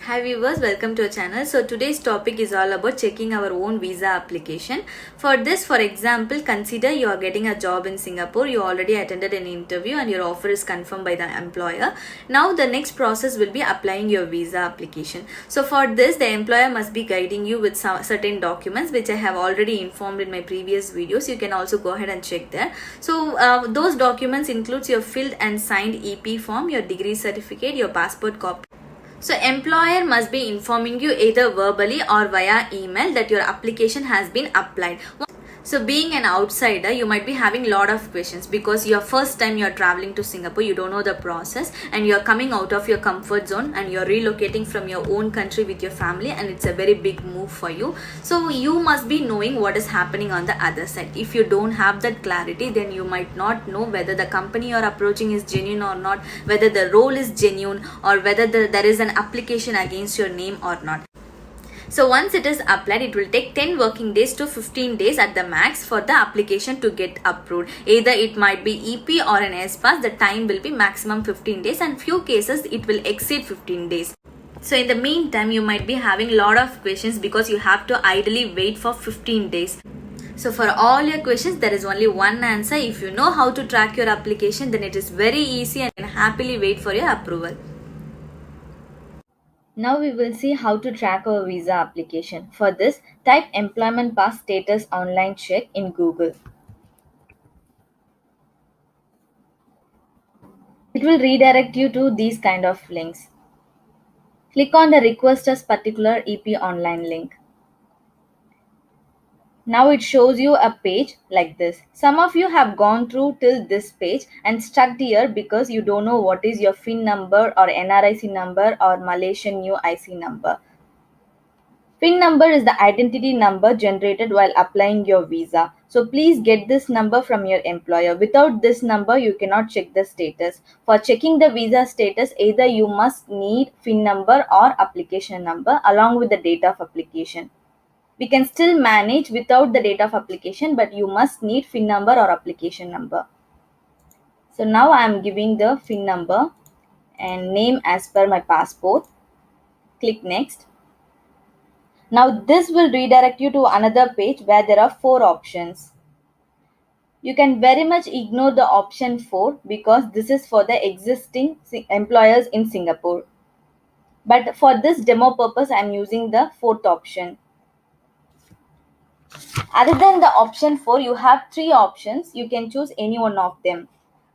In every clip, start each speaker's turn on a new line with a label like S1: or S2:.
S1: Hi viewers, welcome to our channel. So today's topic is all about checking our own visa application. For this, for example, consider you are getting a job in Singapore. You already attended an interview and your offer is confirmed by the employer. Now the next process will be applying your visa application. So for this, the employer must be guiding you with some certain documents which I have already informed in my previous videos. You can also go ahead and check there. So those documents includes your filled and signed EP form, your degree certificate, your passport copy. So employer must be informing you either verbally or via email that your application has been applied. So being an outsider, you might be having a lot of questions because your first time you're traveling to Singapore, you don't know the process and you're coming out of your comfort zone and you're relocating from your own country with your family, and it's a very big move for you. So you must be knowing what is happening on the other side. If you don't have that clarity, then you might not know whether the company you're approaching is genuine or not, whether the role is genuine, or whether there is an application against your name or not. So once it is applied, it will take 10 working days to 15 days at the max for the application to get approved. Either it might be EP or an S-Pass, the time will be maximum 15 days, and few cases it will exceed 15 days. So in the meantime, you might be having a lot of questions because you have to ideally wait for 15 days. So for all your questions, there is only one answer. If you know how to track your application, then it is very easy and happily wait for your approval. Now we will see how to track our visa application. For this, type employment pass status online check in Google. It will redirect you to these kind of links. Click on the request as particular EP online link. Now it shows you a page like this. Some of you have gone through till this page and stuck here because you don't know what is your FIN number or NRIC number or Malaysian new IC number. PIN number is the identity number generated while applying your visa. So please get this number from your employer. Without this number, you cannot check the status. For checking the visa status, either you must need PIN number or application number along with the date of application. We can still manage without the date of application, but you must need PIN number or application number. So now I am giving the PIN number and name as per my passport. Click next. Now this will redirect you to another page where there are 4 options. You can very much ignore the option 4 because this is for the existing employers in Singapore. But for this demo purpose, I am using the 4th option. Other than the option 4, you have 3 options. You can choose any one of them.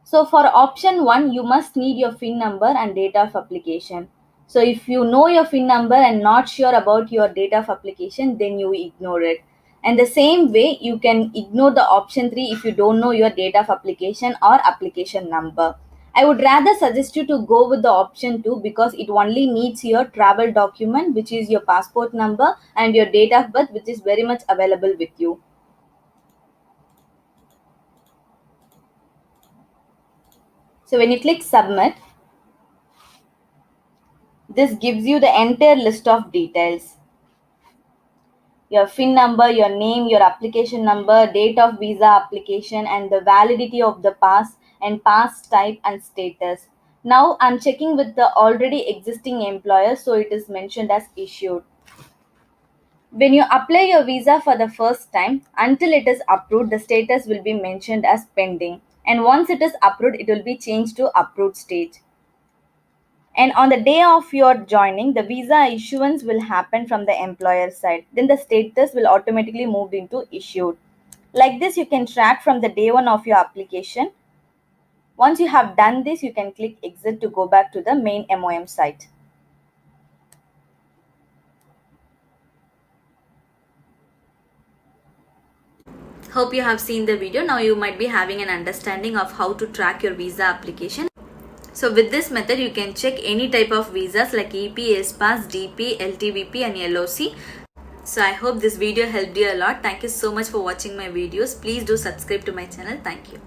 S1: So for option 1, you must need your PIN number and date of application. So if you know your PIN number and not sure about your date of application, then you ignore it. And the same way, you can ignore the option 3 if you don't know your date of application or application number. I would rather suggest you to go with the option 2 because it only needs your travel document, which is your passport number, and your date of birth, which is very much available with you. So when you click submit, this gives you the entire list of details. Your PIN number, your name, your application number, date of visa application, and the validity of the pass and pass type and status. Now I'm checking with the already existing employer, so it is mentioned as issued. When you apply your visa for the first time, until it is approved, the status will be mentioned as pending. And once it is approved, it will be changed to approved stage. And on the day of your joining, the visa issuance will happen from the employer side. Then the status will automatically move into issued. Like this, you can track from the day one of your application. Once you have done this, you can click exit to go back to the main MOM site. Hope you have seen the video. Now you might be having an understanding of how to track your visa application. So with this method, you can check any type of visas like EP, S-Pass, DP, LTVP and LOC. So I hope this video helped you a lot. Thank you so much for watching my videos. Please do subscribe to my channel. Thank you.